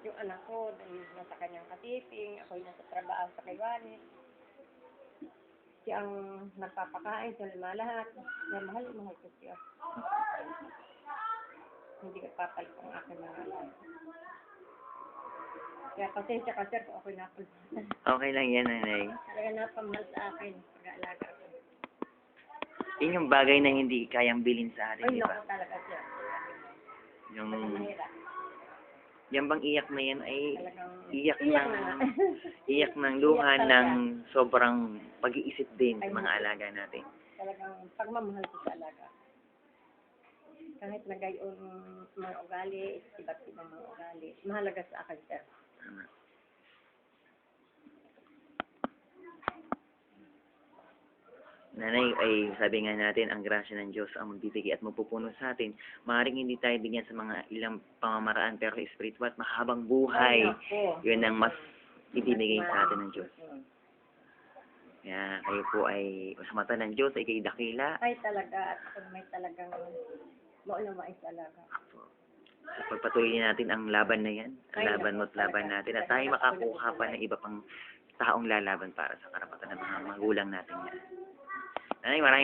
Yung anak ko, dahil nasa kanyang katiping, ako yung nasa trabaho sa Kiwanis. Siya ang nagpapakain sa lima lahat. Kaya mahal ko siya. Hindi ka papalit ang aking mga alaga. Kaya pasensya ka sir kung ako'y napul. Okay lang yan, nanay. Talaga napamahal sa akin, pag-aalaga ko. Yun yung bagay na hindi kayang bilhin sa atin, Ay, di ba? naku talaga siya. Yung, Mahirap. yan bang iyak na yan ay Talagang iyak na ng, nga. iyak ng luha Iyak talaga. ng sobrang pag-iisip din sa Ay, mga alaga natin. Talagang pagmamahal ko sa alaga. Kahit na gayon mga ugali, iba't ibang mga ugali. Mahalaga sa akin, sir. Tama. Nanay, ay sabi nga natin, ang grasya ng Diyos ang magbibigay at magpupuno sa atin. Maaaring hindi tayo bigyan sa mga ilang pamamaraan, pero spiritual at mahabang buhay, Ay, yun ang mas ibibigay sa atin ng Diyos. Kaya kayo po ay sa mata ng Diyos ay kayo dakila. Ay talaga, at kung may talagang maunawain sa alaga. So, pagpatuloy natin ang laban na yan, ang Ay, laban mo't laban natin, at tayo makakuha pa ng iba pang taong lalaban para sa karapatan ng mga magulang natin yan. Nanay, maraming